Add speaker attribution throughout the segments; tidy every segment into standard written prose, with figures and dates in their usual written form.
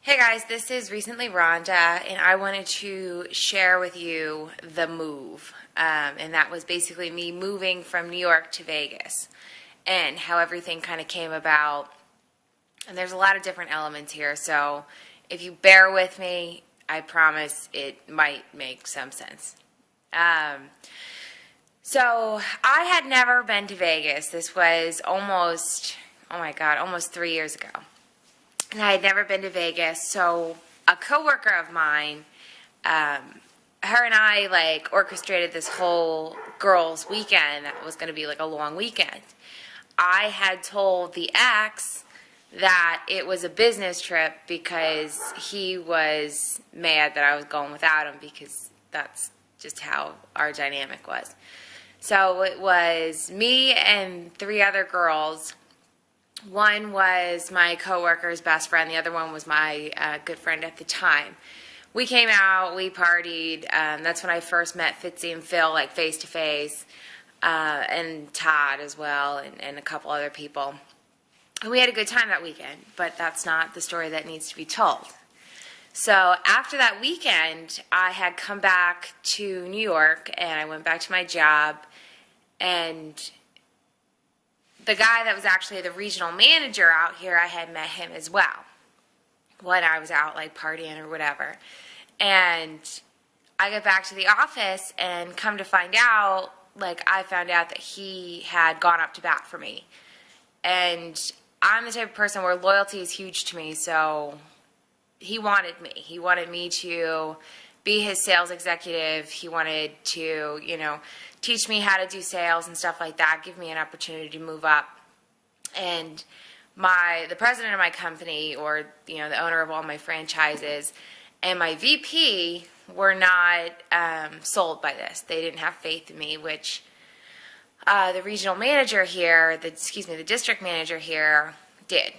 Speaker 1: Hey guys, this is Recently Rhonda, and I wanted to share with you the move. And that was basically me moving from New York to Vegas and how everything kind of came about. And there's a lot of different elements here, so if you bear with me, I promise it might make some sense. So I had never been to Vegas. This was almost 3 years ago. And I had never been to Vegas, so a coworker of mine, her and I orchestrated this whole girls' weekend that was going to be a long weekend. I had told the ex that it was a business trip because he was mad that I was going without him because that's just how our dynamic was. So it was me and 3 other girls. One was my coworker's best friend. The other one was my good friend at the time. We came out, we partied. That's when I first met Fitzy and Phil, face to face, and Todd as well, and a couple other people. And we had a good time that weekend, but that's not the story that needs to be told. So after that weekend, I had come back to New York, and I went back to my job, and the guy that was actually the regional manager out here, I had met him as well when I was out partying or whatever. And I get back to the office and come to find out, I found out that he had gone up to bat for me. And I'm the type of person where loyalty is huge to me, so he wanted me. He wanted me to be his sales executive. He wanted to, teach me how to do sales and stuff like that, give me an opportunity to move up. And the president of my company, or the owner of all my franchises, and my VP were not sold by this. They didn't have faith in me, which the regional manager here, the district manager here did.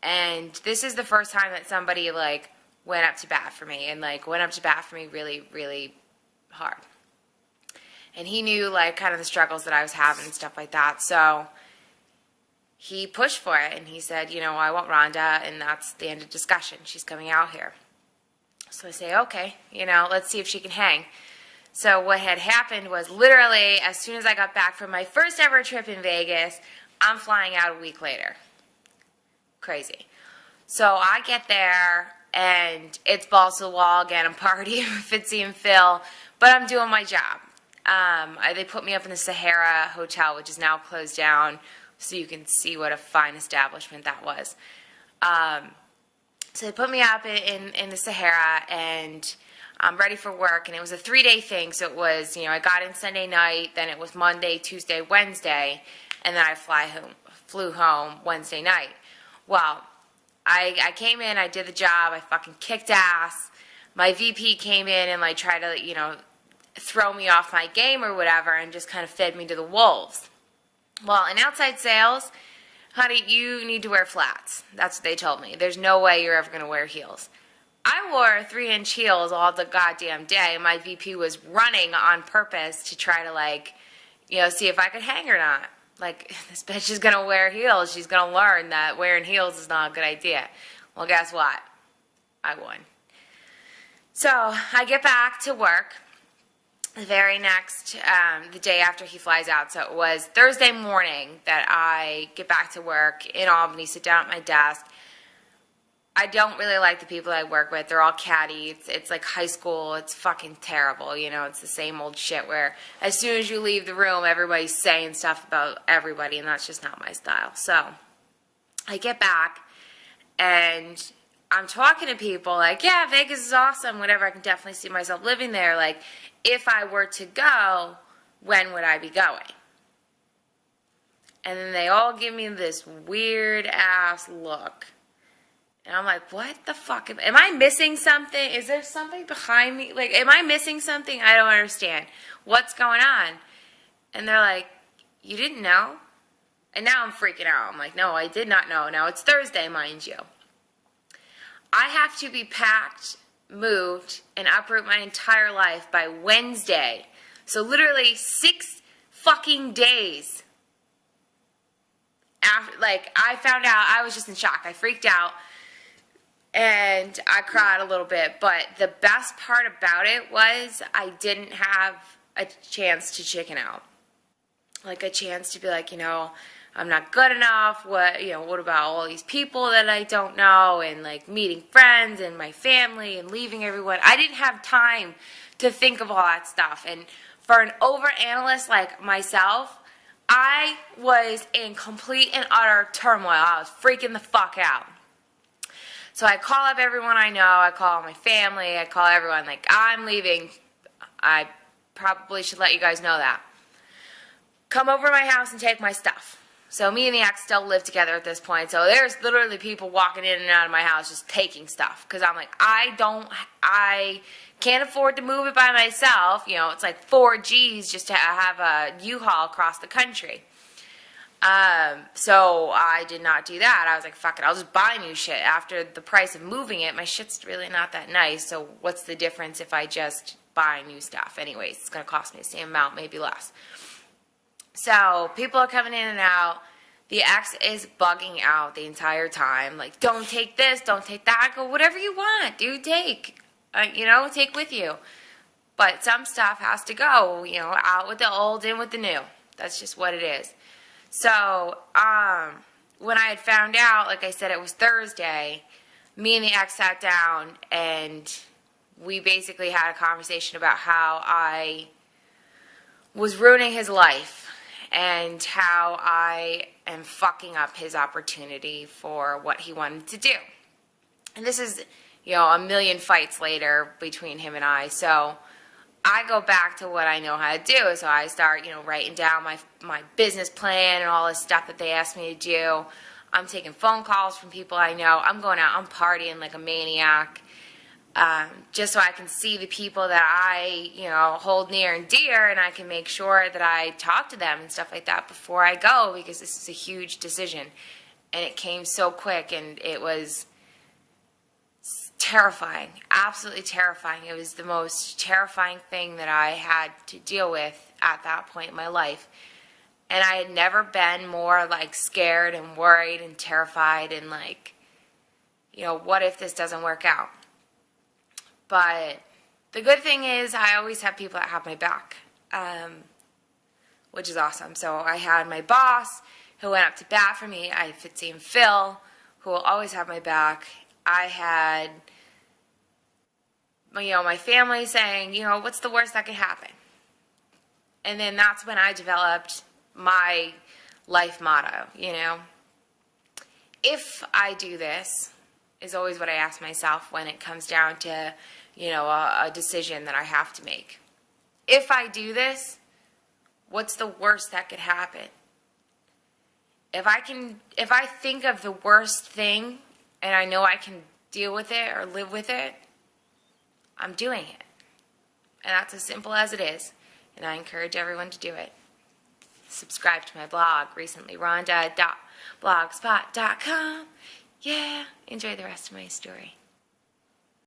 Speaker 1: And this is the first time that somebody went up to bat for me, and went up to bat for me really, really hard. And he knew kind of the struggles that I was having and stuff like that. So he pushed for it, and he said, I want Rhonda, and that's the end of discussion. She's coming out here. So I say, okay, let's see if she can hang. So what had happened was literally as soon as I got back from my first ever trip in Vegas, I'm flying out a week later. Crazy. So I get there, and it's balls to the wall again. I'm partying with Fitzy and Phil, but I'm doing my job. They put me up in the Sahara Hotel, which is now closed down, so you can see what a fine establishment that was. So they put me up in the Sahara, and I'm ready for work, and it was a 3-day thing, so it was, I got in Sunday night, then it was Monday, Tuesday, Wednesday, and then I flew home Wednesday night. Well, I came in, I did the job, I fucking kicked ass. My VP came in and tried to, throw me off my game or whatever, and just kind of fed me to the wolves. Well, in outside sales, honey, you need to wear flats. That's what they told me. There's no way you're ever going to wear heels. I wore 3-inch heels all the goddamn day. My VP was running on purpose to try to see if I could hang or not. This bitch is going to wear heels. She's going to learn that wearing heels is not a good idea. Well, guess what? I won. So I get back to work the very next, the day after he flies out. So it was Thursday morning that I get back to work in Albany, sit down at my desk. I don't really like the people I work with. They're all catty. It's like high school. It's fucking terrible. It's the same old shit where as soon as you leave the room, everybody's saying stuff about everybody, and that's just not my style. So I get back, and I'm talking to people yeah, Vegas is awesome, whatever. I can definitely see myself living there. If I were to go, when would I be going? And then they all give me this weird-ass look. And I'm like, what the fuck? Am I missing something? Is there something behind me? Am I missing something? I don't understand. What's going on? And they're like, you didn't know? And now I'm freaking out. I'm like, no, I did not know. Now it's Thursday, mind you. I have to be packed, moved, and uproot my entire life by Wednesday. So literally 6 fucking days after, I found out. I was just in shock. I freaked out. And I cried a little bit, but the best part about it was I didn't have a chance to chicken out. Like a chance to be like, I'm not good enough. What about all these people that I don't know, and like meeting friends and my family and leaving everyone. I didn't have time to think of all that stuff. And for an overanalyst like myself, I was in complete and utter turmoil. I was freaking the fuck out. So I call up everyone I know. I call my family. I call everyone, like, I'm leaving. I probably should let you guys know that. Come over to my house and take my stuff. So me and the ex still live together at this point. So there's literally people walking in and out of my house just taking stuff. Because I'm like, I can't afford to move it by myself. It's like 4 G's just to have a U-Haul across the country. So I did not do that. I was like, fuck it, I'll just buy new shit. After the price of moving it, my shit's really not that nice, so what's the difference if I just buy new stuff? Anyways, it's going to cost me the same amount, maybe less. So people are coming in and out. The ex is bugging out the entire time. Like, don't take this, don't take that. I go, whatever you want, dude, take. Take with you. But some stuff has to go, out with the old, in with the new. That's just what it is. So, when I had found out, like I said, it was Thursday, me and the ex sat down and we basically had a conversation about how I was ruining his life and how I am fucking up his opportunity for what he wanted to do. And this is, a million fights later between him and I, so I go back to what I know how to do. So I start, writing down my business plan and all this stuff that they asked me to do. I'm taking phone calls from people I know. I'm going out, I'm partying like a maniac, just so I can see the people that I, hold near and dear, and I can make sure that I talk to them and stuff like that before I go, because this is a huge decision. And it came so quick, and it was terrifying, absolutely terrifying. It was the most terrifying thing that I had to deal with at that point in my life. And I had never been more like scared and worried and terrified and like, what if this doesn't work out? But the good thing is I always have people that have my back, which is awesome. So I had my boss who went up to bat for me. I had Fitzy and Phil, who will always have my back. I had, my family saying, what's the worst that could happen? And then that's when I developed my life motto, If I do this, is always what I ask myself when it comes down to, a decision that I have to make. If I do this, what's the worst that could happen? If I think of the worst thing and I know I can deal with it or live with it, I'm doing it. And that's as simple as it is. And I encourage everyone to do it. Subscribe to my blog, recentlyrhonda.blogspot.com. Yeah, enjoy the rest of my story.